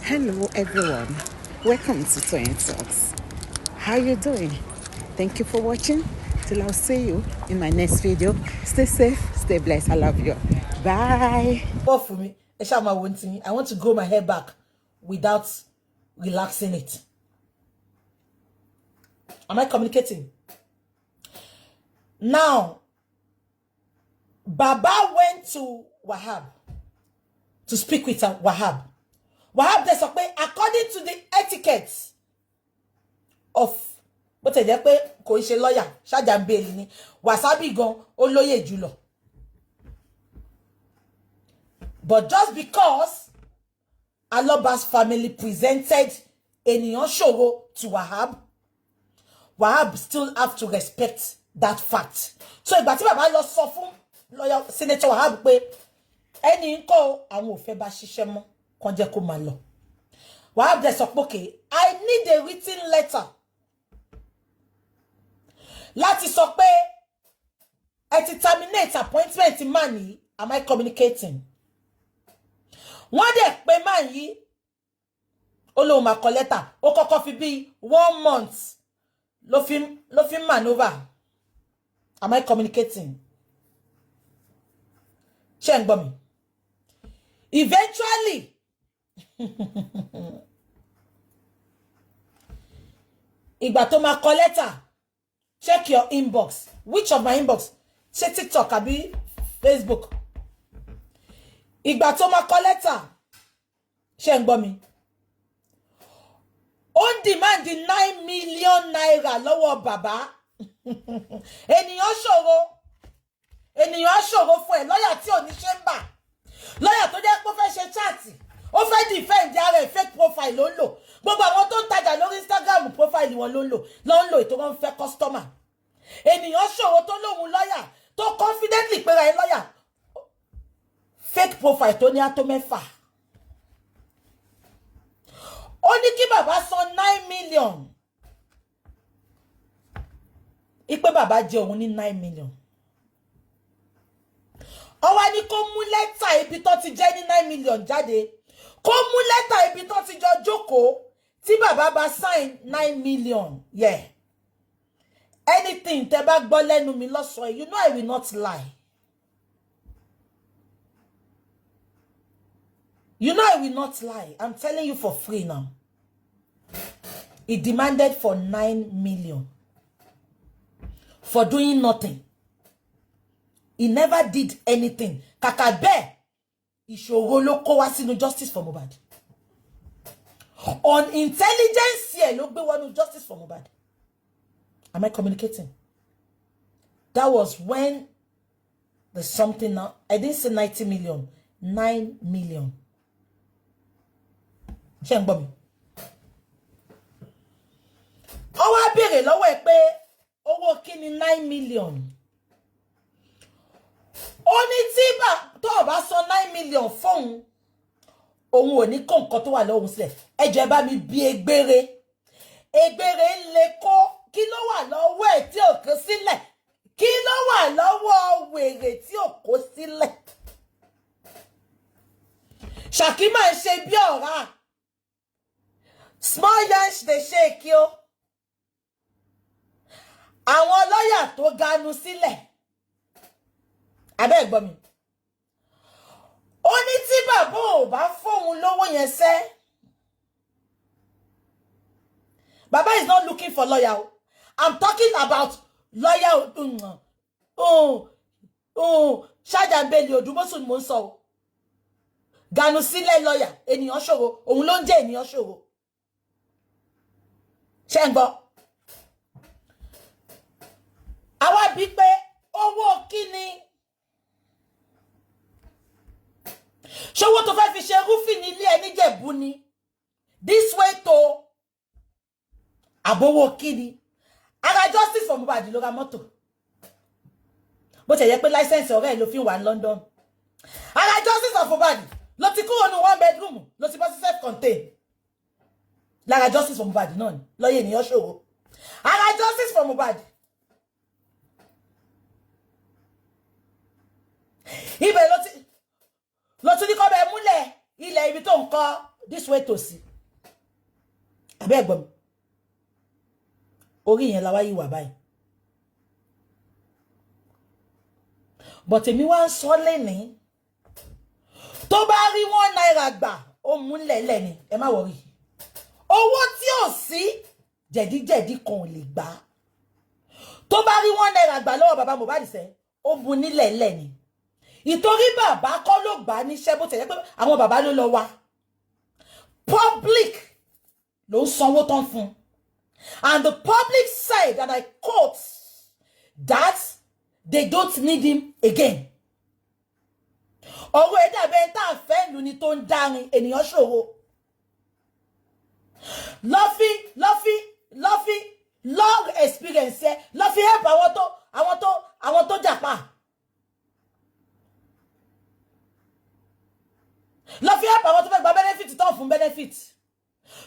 Hello everyone, welcome to Toyeen Talks. How you doing? Thank you for watching. Till I'll see you in my next video. Stay safe, stay blessed. I love you. Bye. For me, I want to grow my hair back without relaxing it. Am I communicating? Now, Baba went to Wahab to speak with Wahab. Wahab they say, according to the etiquette of but they say kò ṣe lawyer, Shaja Bailey ni, Wasabi gan olóyè jùlọ. But just because Aloba's family presented Eniyan Soro to Wahab still have to respect that fact. So ìgbà tí bàbá lọ sọ fún lawyer Senator Wahab pé ẹni ńkọ́ àwọn ò fẹ́ bá ṣiṣẹ́ mọ́ kàn jẹ́ kó máa lọ. Wahab dẹ̀ sọ pé okay, I need a written letter láti sọ pé ẹ ti terminate appointment man yìí. Am I communicating? Wọ́n dẹ̀ pé man yìí ó lóun máa kọ letter, ó kọ́kọ́ fi bí 1 month ló fi maneuver. Am I communicating? Ṣé ń gbọ́ mi? Eventually, ìgbà tó máa kọ letter, check your inbox. Which of my inbox? Ṣé TikTok àbí Facebook? Ìgbà tó máa kọ letter, ṣé ń gbọ́ mi? On demand 9 million naira lọ́wọ́ bàbá. Ènìyàn ṣòro fún ẹ lọ́yà tí ò ní chamber. Lọ́yà tó jẹ́ pé ó fẹ́ ṣe chat. Ó fẹ́ defend ara ẹ̀, fake profile ló ń lò. Gbogbo àwọn tó ń tajà lórí Instagram profile wọn ló ń lò ètò wọn fẹ́ customer. Ènìyàn ṣòro tó lóhun lọ́yà tó confidently pé ra ẹ lọ́yà. Fake profile tó ní àtó mẹ́fà. Ó ní kí bàbá san 9 million. Ipe bàbá jẹ òun ní 9 million. Ó wá ní kó mú lẹ́tà ibi tó ti jẹ́ ní 9 million jáde. Kó mú lẹ́tà ibi tó ti jọ jókòó tí bàbá bá sign 9 million. Yeah. Anything tẹ́ bá gbọ́ lẹ́nu mi lọ́sọ̀ọ́, you know I will not lie. You know I will not lie. I'm telling you for free now. He demanded for 9 million. For doing nothing. He never did anything. Kàkà bẹ́ẹ̀, ìṣòro ló kó wá sínú justice for Mohbad. On intelligence here ló gbé wọnú justice for Mohbad. Am I communicating? That was when there's something now. I didn't say 90 million. 9 million. Ṣé ń gbọ́ mi? Ó wá béèrè lọ́wọ́ ẹ̀ pé owó kí ni 9 million. Ó ní tí tó bá san 9 million fóun, òun ò ní kó nǹkan tó wà lọ́hùn sílẹ̀. Ẹ jọ̀ọ́ bá mi bí Egbére. Egbére lè kó kí ló wà lọ́wọ́ ẹ̀ tí ò kó sílẹ̀. Kí ló wà lọ́wọ́ wèrè tí ò kó sílẹ̀. Ṣàkí máa ń ṣe bí ọ̀rá. Small yansh dey shake yo. Àwọn lọ́yà tó ganu sílẹ̀. Abẹ́ gbọ́ mi. Ó ní tí bàbá ò bá fóun lówó yẹn sẹ́. Baba is not looking for lawyer. I'm talking about lawyer. Shaja Bailey Odumosun mo ń sọ. Ganu sílẹ̀ lawyer. Ènìyàn ṣòro. Òun ló ń jẹ́ ènìyàn ṣòro. Ṣé ń gbọ́? Àwa bí pé owó kíni. Ṣówó tó fẹ́ fi ṣe rúfin nílé ẹni Jẹ̀bú ni. This way to àbówó kíni. Ara justice for Mohbad ló ra mọ́tò. Bó ṣe yẹ pé license ọ̀rẹ́ ló fi wà ní London. Ara justice for Mohbad ló ti kúrò ní 1 bedroom ló ti bọ́ sí self-contained. Lára justice for Mohbad náà ni lọ́yẹ̀ ènìyàn ṣòro. Ara justice for Mohbad. Ibẹ̀ ló tún ní kó bẹ múlẹ̀ ilẹ̀ ibi tó ń kọ́ this way to see. Abeg gbọ́ mi. Orí yẹn la wá yí wà báyìí. But èmi wá ń sọ lẹ́ni. Tó bá rí £1 gbà, ó mú lẹ́lẹ́ ni. Ẹ má worry. Owó tí ò sí, jẹ̀díjẹ̀dí kan ò lè gbà. Tó bá rí £1 gbà lọ́wọ́ bàbá Mohbad ṣe, ó mú ní lẹ́lẹ́ ni. Ìtorí bàbá kọ́ ló gbà níṣẹ́ bó tẹ̀lé pé àwọn bàbá ló lọ wá. Public ló ń sanwó tán fún. And the public said, and I quote, that they don't need him again. Ọ̀rọ̀ ẹ̀dá bẹ́ẹ̀ tá a fẹ́ lu ni tó ń dárin ènìyàn ṣòro. Lọ́fí long experience ẹ lọ́fí help àwọn tó jàpá. Lọ́fí help àwọn tó fẹ́ gba benefit tán fún benefit.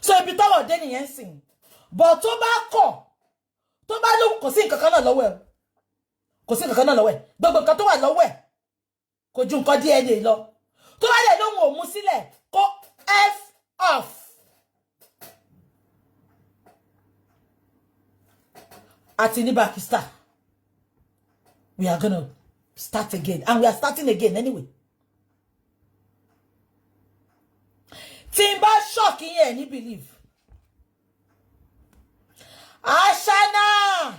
So ibi tọ́rọ̀ dé nìyẹn sìn. But tó bá kọ̀, tó bá lóhùn kò sí nǹkan kan náà lọ́wọ́ ẹ̀. Kò sí nǹkan kan náà lọ́wọ́ ẹ̀. Gbogbo nǹkan tó wà lọ́wọ́ ẹ̀ kò ju nǹkan DNA lọ. Tó bá lè lóhùn ò mú sílẹ̀ kó F off. Àti ní Pakistan. We are gonna start again. And we are starting again anyway. Tí n bá shock yẹn ní believe. Ashana,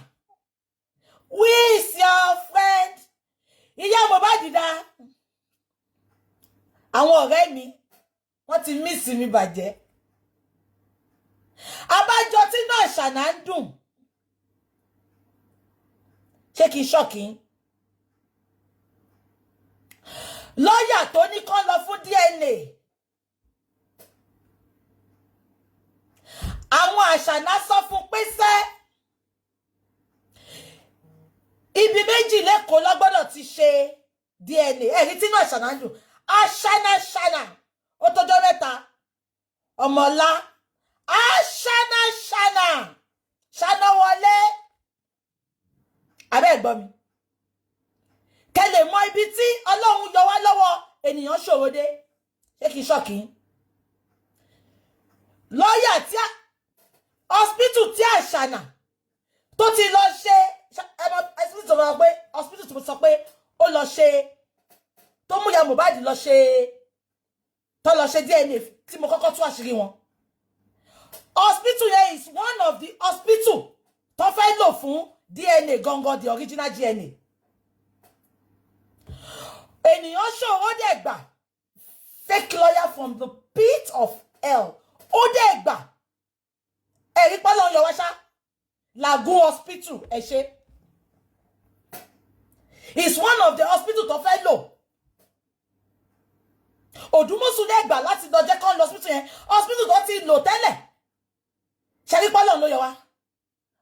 who is your friend? Ìyá Mohbad dá. Àwọn ọ̀rẹ́ mi, wọ́n ti miss mi bàjẹ́. Abájọ tí náà Ashana ń dùn. Ṣé kí shock yín? Lọ́yà tó ní kán lọ fún DNA. Àwọn Ashana sọ fún pé sẹ́ ibi méjì lẹ́kọ̀ọ́ ló gbọ́dọ̀ ti ṣe DNA. Ẹ̀rí tí náà Ashana dùn. Ashana ó tọ́jọ́ mẹ́ta. Ọmọlá Ashana wọlé. Abẹ́ gbọ́ mi. Kẹ́ lè mọ ibi tí Ọlọ́run yọ wá lọ́wọ́ ènìyàn ṣòro dé. Ṣé kí ṣọ́ọ̀kì? Lọ́yà tí hospital tí Ashana tó ti lọ ṣe hospital tó sọ pé ó lọ ṣe tó mú ya Mohbad lọ ṣe tó lọ ṣe DNA tí mo kọ́kọ́ tú àṣírí wọn. Hospital yẹn is one of the hospital tó fẹ́ lò fún DNA gangan, the original DNA. Ènìyàn ṣòro dẹ̀ gbà fake lawyer from the pit of hell. Ó dẹ̀ gbà ẹ̀rí pọ́lọ́ yọ wá ṣá Lagoon hospital ẹ ṣe. It's one of the hospital tó fẹ́ lò. Òdùmọ̀sù dẹ̀ gbà láti lọ jẹ́ kán lọ hospital yẹn. Hospital tó ti lò tẹ́lẹ̀. Ṣẹ́rí pọ́lọ́ ló yọ wá.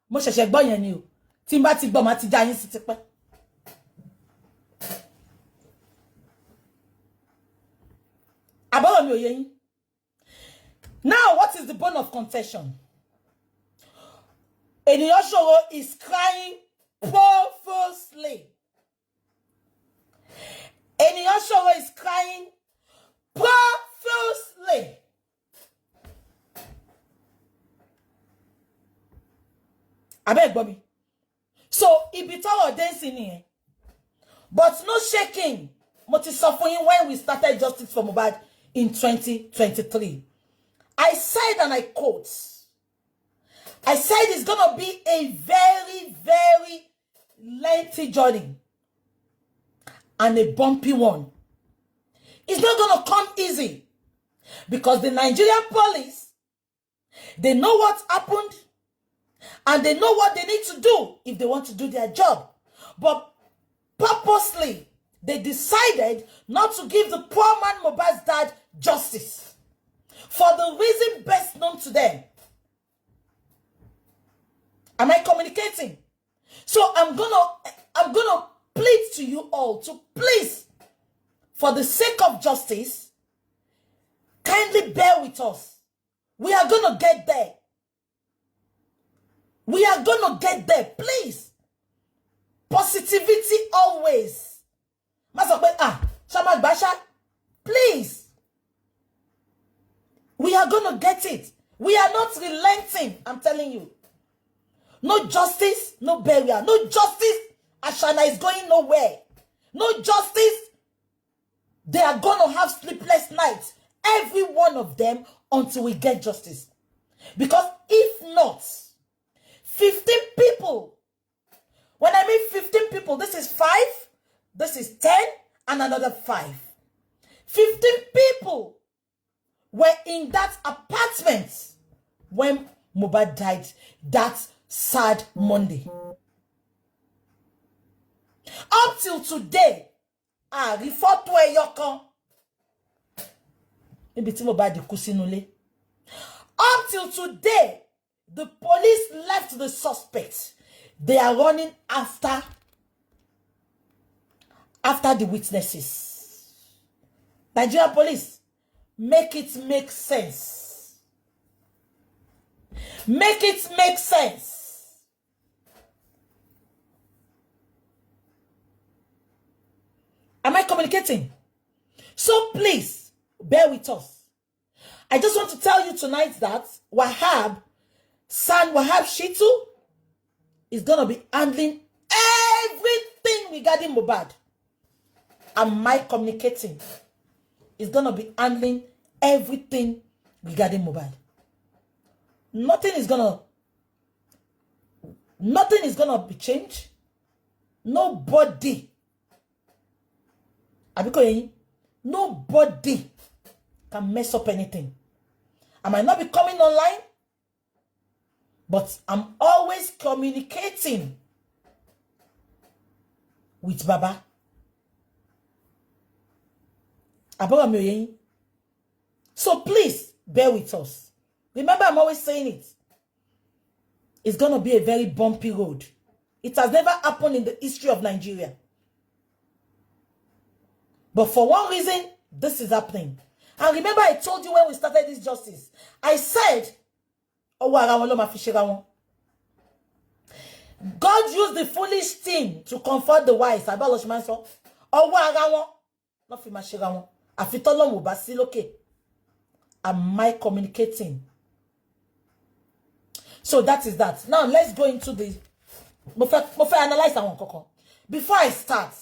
Mo ṣẹ̀ṣẹ̀ gbọ́ yẹn ni o. Tí n bá ti gbọ́ máa ti já yín sí tipẹ́. Àbọ̀rọ̀ mi ò yé yín. Now, what is the bone of contention? Ènìyàn ṣòro is crying profusely. Ènìyàn ṣòro is crying profusely. Abeg gbọ́ mi. So, ibi tọ́rọ̀ dancing nìyẹn. But no shaking. Mo ti sọ fún yín when we started Justice for Mohbad in 2023. I said, and I quote, I said it's going to be a very, very lengthy journey and a bumpy one. It's not going to come easy because the Nigerian police, they know what happened and they know what they need to do if they want to do their job. But purposely, they decided not to give the poor man Mohbad's dad justice. For the reason best known to them. Am I communicating? So I'm gonna plead to you all to please, for the sake of justice, kindly bear with us. We are gonna get there. We are gonna get there, please. Positivity always. Please. We are going to get it. We are not relenting, I'm telling you. No justice, no burial. No justice, Ashana is going nowhere. No justice, they are going to have sleepless nights. Every one of them until we get justice. Because if not, 15 people. When I mean 15 people, this is 5, this is 10, and another 5. 15 people were in that apartment when Mohbad died that sad Monday. Up till today, refer to a yokan. Up till today, the police left the suspect. They are running after the witnesses. Nigerian police, make it make sense. Make it make sense. Am I communicating? So please, bear with us. I just want to tell you tonight that Wahab Shitu is going to be handling everything regarding Mohbad. Am I communicating? Is going to be handling everything regarding Mohbad. Nothing is going to be changed. Nobody can mess up anything. I might not be coming online, but I'm always communicating with Baba. So please, bear with us. Remember, I'm always saying it. It's going to be a very bumpy road. It has never happened in the history of Nigeria. But for one reason, this is happening. And remember, I told you when we started this justice, I said, God used the foolish thing to comfort the wise. Am I communicating? So that is that. Now let's go into the analyze. Before I start,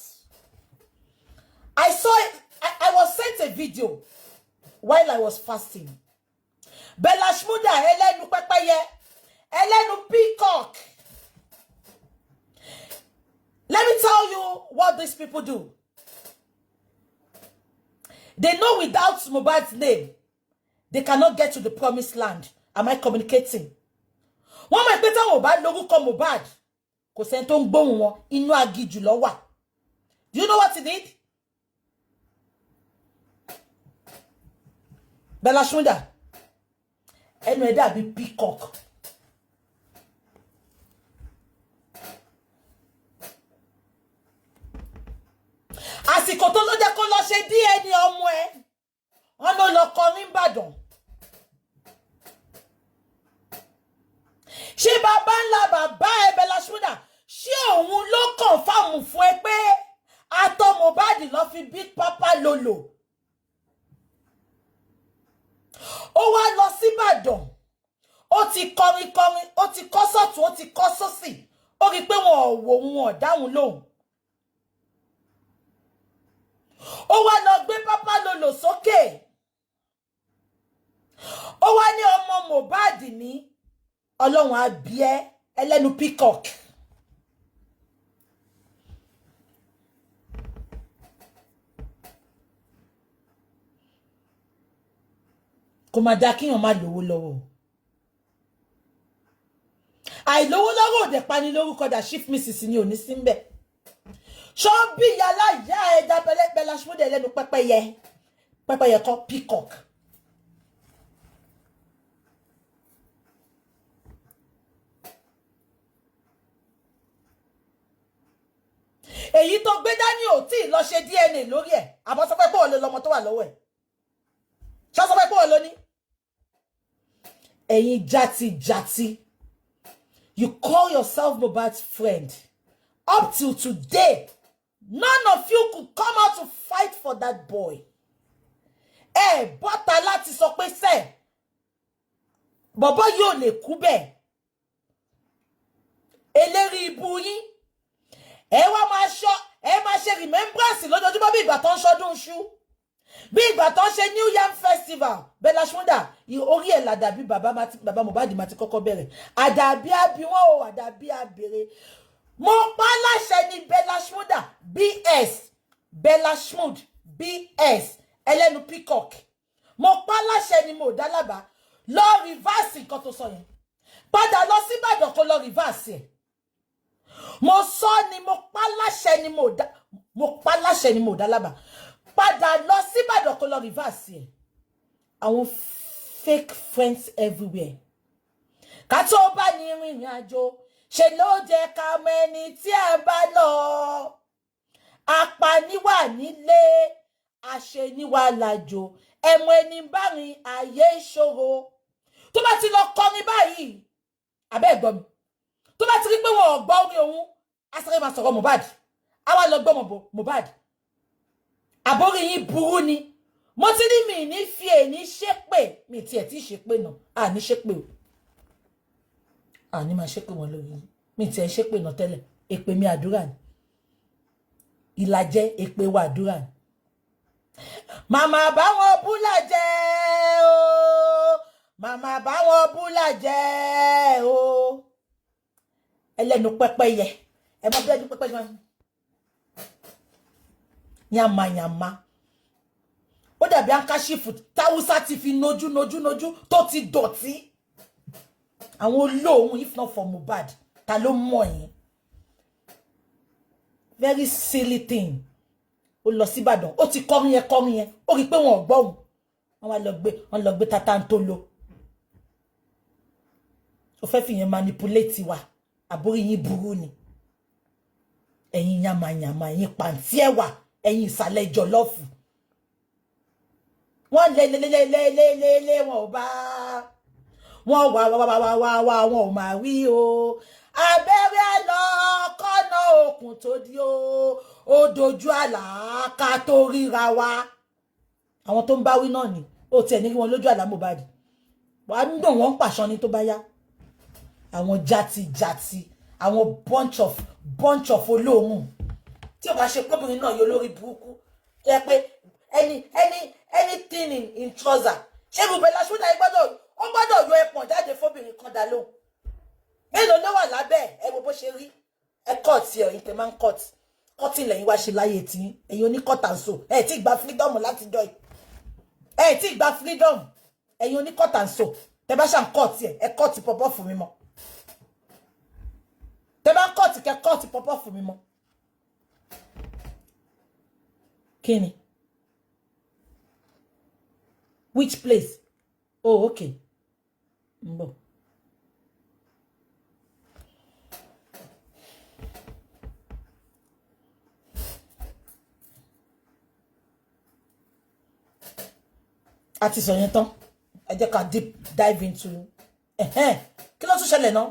I saw it. I was sent a video while I was fasting. Bella Shmuda, Elenu Pepaye, Elenu Peacock. Let me tell you what these people do. They know without Mohbad's name, they cannot get to the promised land. Am I communicating? One my better Mohbad, logo come Mohbad. Ko sentong bon won inu agiju lo wa. Do you know what he did? Bella Shmuda. Enu eda bi peacock. Àsìkò tó ló jẹ́ kó lọ ṣe DNA ọmọ ẹ̀. Wọ́n ló lọ kọrin Ìbàdàn. Ṣé bàbá ńlá bàbá ẹ Bella Shmuda, ṣé òun ló confirm fún ẹ pé àtọ̀ Mohbad ló fi Big Papa Lolo? Ó wá lọ sí Ìbàdàn. Ó ti kọrin, ó ti kọ sọ́tún, ó ti kọ sósì. Ó rí pé wọn ò wò wọn dáhùn lóhùn. Ó wá lọ gbé Papa Lolo sókè. Ó wá ní ọmọ Mohbad ní Ọlọ́run á bí ẹ́ ẹlẹ́nu peacock. Kò má dá kíyàn má lówó lọ́wọ́. Àìlówó lọ́wọ́ ò dẹ̀ pani lórúkọ dà chief mrs ni ò ní sí ńbẹ̀. Ṣọ́ bí yàrá ìyá ẹja Bella Shmuda ẹlẹ́nu pẹ́pẹ́yẹ kọ́ peacock. Èyí tó gbé dání ò tí lọ ṣe DNA lórí ẹ̀. Àbọ̀ sọ pé bó lo lọ́mọ tó wà lọ́wọ́ ẹ̀. Ṣọ́ sọ pé bó lo ní. Ẹ̀yin jati. You call yourself Mohbad's friend. Up till today, none of you could come out to fight for that boy. Bọ́tà láti sọ pé sẹ́, bọ̀bọ́ yóò lè kú bẹ́ẹ̀ eléri ibu yín ẹ wá máa ṣe remembrance lójoojúmọ́ bí ìgbà tó ń ṣọdún ṣú bí ìgbà tó ń ṣe New Yam Festival Bella Shmurda orí ẹ̀ làdàbí bàbá Mohbad máa ti kọ́kọ́ bẹ̀rẹ̀ àdàbí àbí wọn ò àdàbí àbèrè mo pa láṣẹ ní Bella Shmurda BS Bella Shmurda BS ẹlẹ́nu peacock mo pa láṣẹ ni mo dá lábàá lọ reverse nǹkan tó sọ yẹn padà lọ sí Ìbàdàn kó lọ reverse ẹ̀ mo sọ ni mo pa láṣẹ ni mo dá lábàá padà lọ sí Ìbàdàn kó lọ reverse ẹ̀ àwọn fake friends everywhere ká tó bá ní ìrìn àjò ṣe ló jẹ́ ká mọ ẹni tí a bá lọ apaniwà nílé àṣeniwà làjò ẹmọ ẹni bá rìn ayé ìṣòro tó bá ti lọ kọrin báyìí abẹ́ ẹ̀gbọ́n mi tó bá ti rí pé wọn ò gbọ́ orin òun asáré máa sọ̀rọ̀ Mohbad àwa lọ gbọ́ Mohbad àbórí yín burú ni mo ti ní mi ní fi èní ṣépè mi tiẹ̀ tí ṣépè náà àní ṣépè o àní máa ṣépè wọn lórí yín mi tiẹ̀ ṣépè náà tẹ́lẹ̀ èpè mi àdúrà ni ìlàjẹ èpè wa àdúrà ni màmá bá wọn búlà jẹ́ o màmá bá wọn búlà jẹ́ o ẹlẹ́nu pẹ́pẹ́yẹ ẹ mọ bẹ́ẹ̀ ní pẹ́pẹ́yẹ yàmàyàmà ó dàbí ankashifu táwùsá ti fi nojú tó ti dọ̀tí àwọn olóhùn if not for Mohbad ta ló mọ̀ yín very silly thing ó lọ sí Ìbàdàn ó ti kọrin yẹn ó rí pé wọn ò gbọ́ wọn lọ gbé tata ń tó lo ó fẹ́ fi yẹn manipulate wa àbórí yín burú ni ẹ̀yin yàmàyàmà ẹ̀yin pàǹtí ẹ̀wà ẹ̀yin ìsàlẹ̀ jọ̀lọ́fù wọ́n lé wọn ò bá wọ́n wá wọn ò máa wí o abẹ́rẹ́ lọ kọ́nà òkun tó di o ó dojú àlàáká tó ríra wa àwọn tó ń bá wí náà ni ó tiẹ̀ ní wọn lójú àlá Mohbad wàá ń dùn wọ́n pàṣán ní tó bá yá àwọn játijàti àwọn bunch of olóhùn tí ó bá ṣe pọ́bìnrin náà yóò lórí burúkú tó yẹ pé anything in trouser ṣé Bella Shmurda ó gbọ́dọ̀ yọ ẹpọ̀n jáde fóbìnrin kan dá lóhùn mélòó ló wà lábẹ́ ẹ wo bó ṣe rí ẹ kọ́ọ̀tì ẹ̀ ìtẹ̀ máa ń kọ́ọ̀tì lẹ́yìn wá ṣe láyé tí ẹ̀yin oníkọ́tàǹsò ẹ̀ tí gba freedom láti jọ ẹ̀ tí gba freedom ẹ̀yin oníkọ́tàǹsò tẹ bá ṣàn kọ́ọ̀tì ẹ̀ kọ́ọ̀tì pọ̀pọ̀ fún mi mọ́ tẹ bá ń kọ́ọ̀tì kẹ kọ́ọ̀tì pọ̀pọ̀ fún mi mọ́ kí ni which place oh okay ń bọ̀. àti sọ yẹn tán ẹ jẹ́ ká deep dive into kí ló tún ṣẹlẹ̀ náà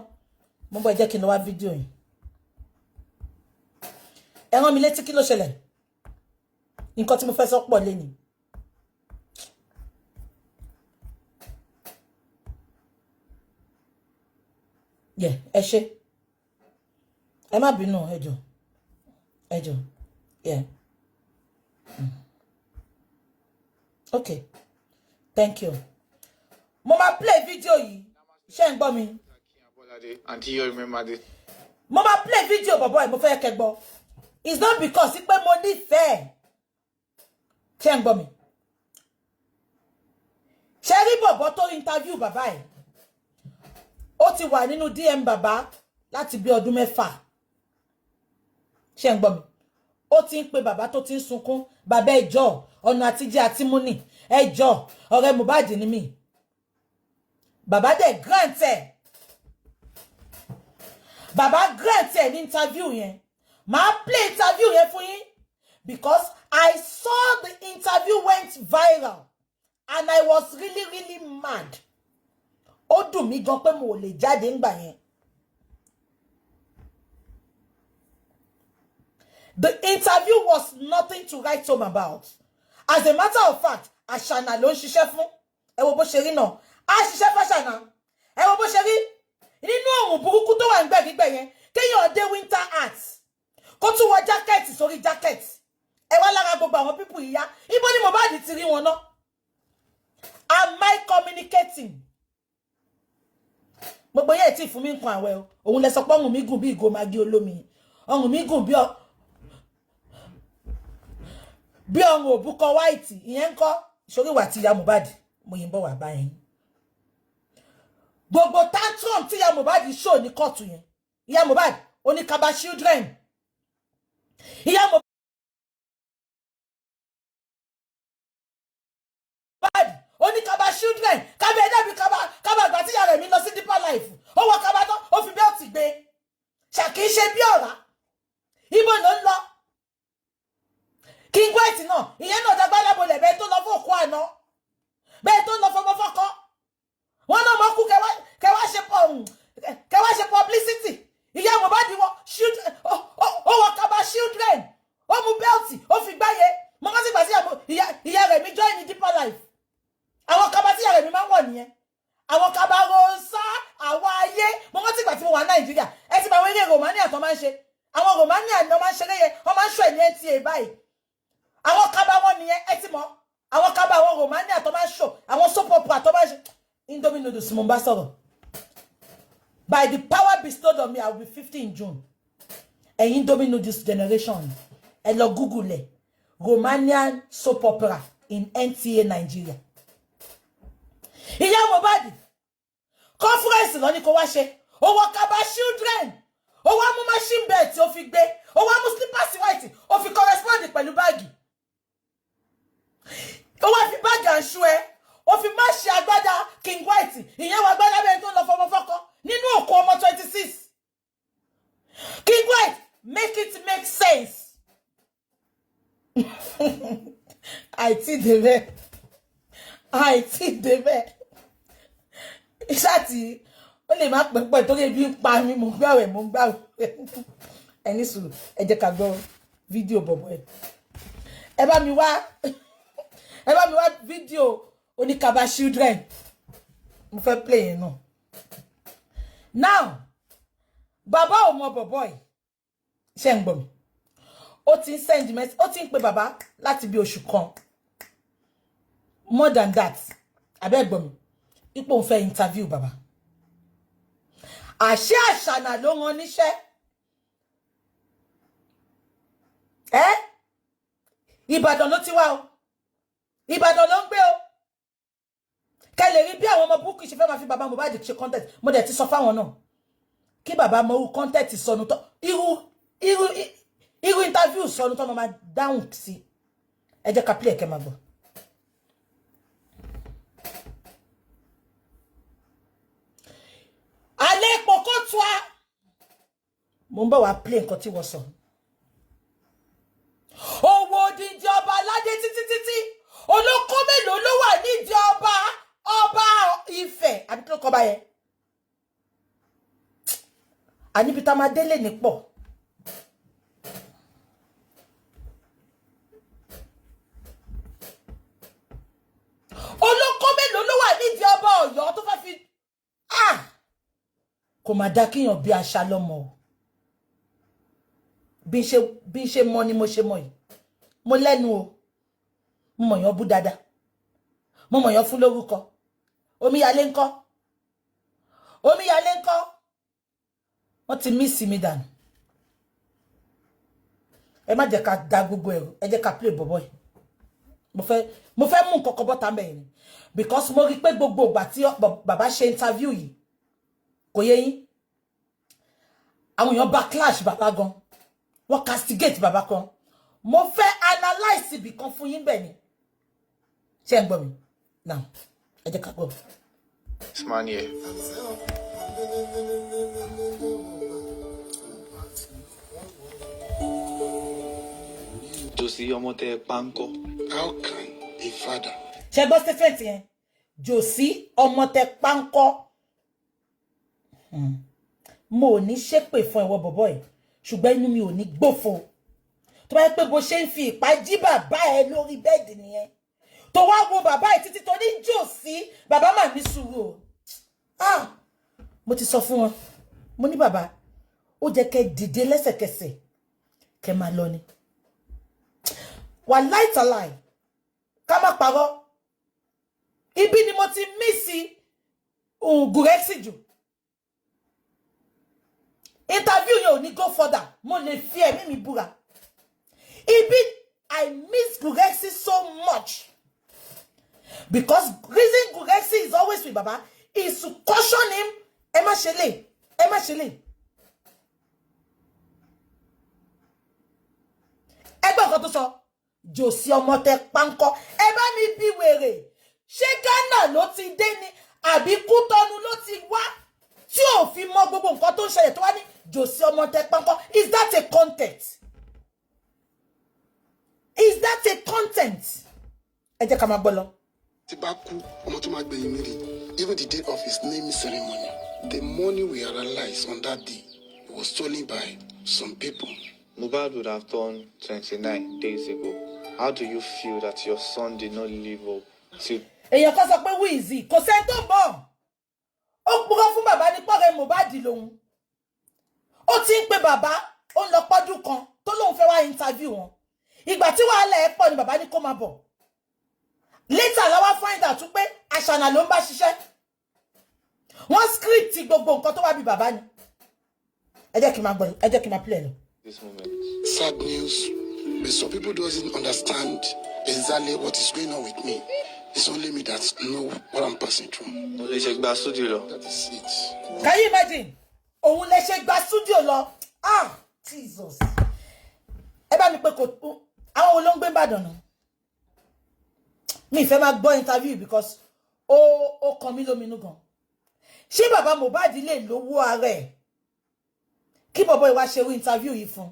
mo bọ́ ẹ jẹ́ kí n lọ wá fídíò yìí ẹ rán mi létí kí ló ṣẹlẹ̀ nǹkan tí mo fẹ́ sọ pọ̀ lẹ́nu ẹ ṣé ẹ má bínú ẹ jọ̀ọ́ okay thank you mo máa play video yìí ṣé ń gbọ́ mi until you remember this. mo máa play video bọ̀bọ̀ ẹ̀ mo fẹ́ kẹ́ gbọ́ it's not because pé mo nífẹ̀ẹ́ ṣé ń gbọ́ mi ṣé rí bọ̀bọ̀ tó interview bàbá ẹ̀ ó ti wà nínú DM bàbá láti bí ọdún 6 ṣé ń gbọ́ mi ó ti ń pe bàbá tó ti ń sunkún bàbá ẹjọ́ ọ̀nà àtijẹ́ àti múni ẹjọ́ ọ̀rẹ́ Mohbad ni mí bàbá dẹ̀ grant ẹ̀ ní interview yẹn màá play interview yẹn fún yín because I saw the interview went viral and I was really mad ó dùn mí gan pé mo lè jáde ńgbà yẹn. The interview was nothing to write home about. As a matter of fact, Ashana ló ń ṣiṣẹ́ fún. Ẹ wo bó ṣe rí náà. A ṣiṣẹ́ fún Ashana. ẹ wo bó ṣe rí nínú òrùn burúkú tó wà nígbẹ̀gbẹ̀ yẹn kéèyàn dé winter hat kó tún wọ jákẹ́ẹ̀tì sórí jákẹ́ẹ̀tì ẹ wá lára gbogbo àwọn pípù yìí yá ibo ni Mohbad ti rí wọn náà. Am I communicating? Gbogbo yẹn tí fún mi nǹkan àwẹ̀ o òun lẹ sọ pé ọrùn mi gùn bí ìgò magi olómi ọrùn mi gùn bí ọrùn òbúkọ white ìyẹn ńkọ́ sórí wà tí ìyá Mohbad mo yìnbọn wà báyìí. Gbogbo tantrum tí ìyá Mohbad show ní kóòtù yẹn ìyá Mohbad oníkaba children ìyá Mohbad oníkaba children kábẹ ẹdẹbi kaba àgbà tí ìyá rẹ̀ mi lọ sí deeper life ó wọ kaba tán ó fi bẹ́ẹ̀tì gbé ṣàkí ṣe bí ọ̀rá ibo ló ń lọ King White náà ìyẹn náà dàgbà lábolẹ̀ bẹ́ẹ̀ tó lọ fún òkú àná bẹ́ẹ̀ tó lọ fọmọ fọ́kọ́ wọn náà mọ̀ kú kẹwàá ṣe publicity ìyá Mohbad wọ ó wọ kaba children ó mú bẹ́ẹ̀tì ó fi gbáyé mo kọ́ sí gbà sí ìyá rẹ̀ mi join ní deeper life àwọn kaba tí ìyá rẹ̀ mi máa ń wọ̀ nìyẹn àwọn kaba rosa àwọn ayé mo kọ́ sí gbà tí mo wà ní Nàìjíríà ẹ ti bá wọ́n eré Romania tó máa ń ṣe àwọn Romania ni wọ́n máa ń ṣeré yẹn wọ́n máa ń ṣọ ẹ̀ ní NTA báyìí àwọn kaba wọn nìyẹn ẹ ti mọ̀ àwọn kaba àwọn Romania tó máa ń ṣọ àwọn soap opera tó máa ń ṣe Indomie noodles mo bá sọ̀rọ̀ by the power bestowed on me I will be 50 in June ẹ̀yin Indomie noodles generation ẹ lọ Google ẹ̀ Romanian soap opera in NTA Nigeria. Ìyá Mohbad conference lọ ní kó wá ṣe ó wọ kaba children ó wá mú machine bed tí ó fi gbé ó wá mú slippers white ó fi correspond pẹ̀lú báàgì ó wá fi báàgì àṣù ẹ ó fi má ṣe agbádá King White ìyẹn wà agbádá bẹ́ẹ̀ tó lọ fọmọ fọ́kọ́ nínú òkú ọmọ 26 King White make it make sense. àìtí débẹ̀ ìṣàtì ó lè má pẹ̀pẹ̀ tó lè bí pa mi mo gbàwẹ̀ ẹni sùúrù ẹ jẹ́ ká gbọ́ fídíò bọ̀bọ̀ ẹ bá mi wá fídíò oníkaba children mo fẹ́ play yẹn náà. Now bàbá ò mọ bọ̀bọ̀ yìí ṣe ń gbọ́ mi ó ti ń send message ó ti ń pe bàbá láti bí oṣù kan more than that abẹ́ gbọ́ mi ipò ń fẹ́ interview bàbá àṣẹ àṣànà ló rán níṣẹ́ Ìbàdàn ló ti wá o Ìbàdàn ló ń gbé o kẹ́ lè rí bí àwọn ọmọ burúkú ṣe fẹ́ máa fi bàbá Mohbad ṣe content mo dẹ̀ ti sọ fáwọn náà kí bàbá mọ irú content sọnù tó irú interview sọnù tó máa dáhùn sí ẹ jẹ́ ká play ẹ̀kẹ́ máa gbọ́. alẹ́ ipò kó tu a mo ń bọ̀ wá play nǹkan tí wọ́n sọ. owó odidi ọba aládé títí olóko mélòó ló wà nídìí ọba Ifẹ̀ àbí kí ló kọ́ bá yẹn àníbi tá máa délé ní pọ̀. olóko mélòó ló wà nídìí ọba Ọ̀yọ́ tó fẹ́ fi kò má dá kíyàn bí aṣá lọ́mọ o bí ṣe mọ̀ ni mo ṣe mọ̀ yìí mo lẹ́nu o mo mọ̀yàn bú dáadáa mo mọ̀yàn fún lórúkọ omíyalé ńkọ́ wọ́n ti mísì mi dànù ẹ má jẹ́ ká da gbogbo ẹ̀rù ẹ jẹ́ ká play bọ̀bọ̀ yìí mo fẹ́ mú nǹkan kan bọ́ta mẹ́rin because mo rí pé gbogbo ìgbà tí bàbá ṣe interview yìí kò yé yín àwọn èèyàn backlash bàbá gan wọ́n castigate bàbá kan mo fẹ́ analyse ibì kan fún yín bẹ́ẹ̀ ni ṣé ń gbọ́ mi now ẹ jẹ́ ká gbọ́. This man here. Josie ọmọ tẹ panko. How can a father? Ṣé gbọ́ statement yẹn Josie ọmọ tẹ panko. Mo ò ní ṣépè fún ẹwọ bọ̀bọ̀ yìí ṣùgbọ́n inú mi ò ní gbófo tó bá yẹ pé bó ṣe ń fi ìpá jí bàbá ẹ lórí bẹ́ẹ̀dì nìyẹn tó wá wo bàbá ẹ títí tó ní Josie bàbá mà ní sùúrù o mo ti sọ fún wọn mo ní bàbá ó jẹ́ kẹ́ dìde lẹ́sẹ̀kẹsẹ̀ kẹ́ máa lọ ni wà láìtàláì ká má parọ́ ibi ni mo ti mísì gùrẹ́sì jù interview yóò ní go further mo lè fi ẹ̀mí mi búra ibi I miss gùrẹ́sì so much because reason gùrẹ́sì is always with Baba is to caution him ẹ má ṣe lè ẹ má ṣe lè ẹgbẹ́ nǹkan tó sọ jòsí ọmọ tẹ pánkọ ẹ bá mi bí wèrè ṣé Ghana ló ti dé ni àbí Kútọ́nù ló ti wá tí ò fi mọ gbogbo nǹkan tó ń ṣẹlẹ̀ tó wá ní jòsí ọmọ tẹ pánkọ is that a content is that a content ẹ jẹ́ ká máa gbọ́ lọ. Tí bá kú, ọmọ tó máa gbẹ̀yìn mi rè. Even the day of his naming ceremony, the money we analyse on that day was stolen by some people. Mohbad would have turned 29 days ago. How do you feel that your son did not live up to... èèyàn kan sọ pé Wizzy kò sẹ́ni tó bọ̀ ó purọ́ fún bàbá ní pọ́rẹ́ Mohbad lòun ó ti ń pe bàbá ó ń lọ pọ́dún kan tó lóun fẹ́ wá interview wọn ìgbà tí wàhálà ẹ̀ pọ̀ ni bàbá ní kó máa bọ̀ later la wá find out pé àṣànà ló ń bá ṣiṣẹ́ wọ́n script gbogbo nǹkan tó wá bí bàbá ni ẹ jẹ́ kí n máa gbọ́ ẹ jẹ́ kí n máa play lọ. this moment? Sad news, but some people doesn't understand exactly what is going on with me. It's only me that know what I'm passing through. Only check back studio. That is it. Can you imagine? Òun lè ṣe gba studio lọ. Ah, Jesus. Ẹ bá mi pé kò àwọn wo ló ń gbé Ìbàdàn náà. Mi fẹ́ máa gbọ́ interview because ó kàn mí lóminú gan. Ṣé bàbá Mohbad lè lówó ara ẹ̀? Kí bọ̀bọ́ ìwá ṣe irú interview yìí fún.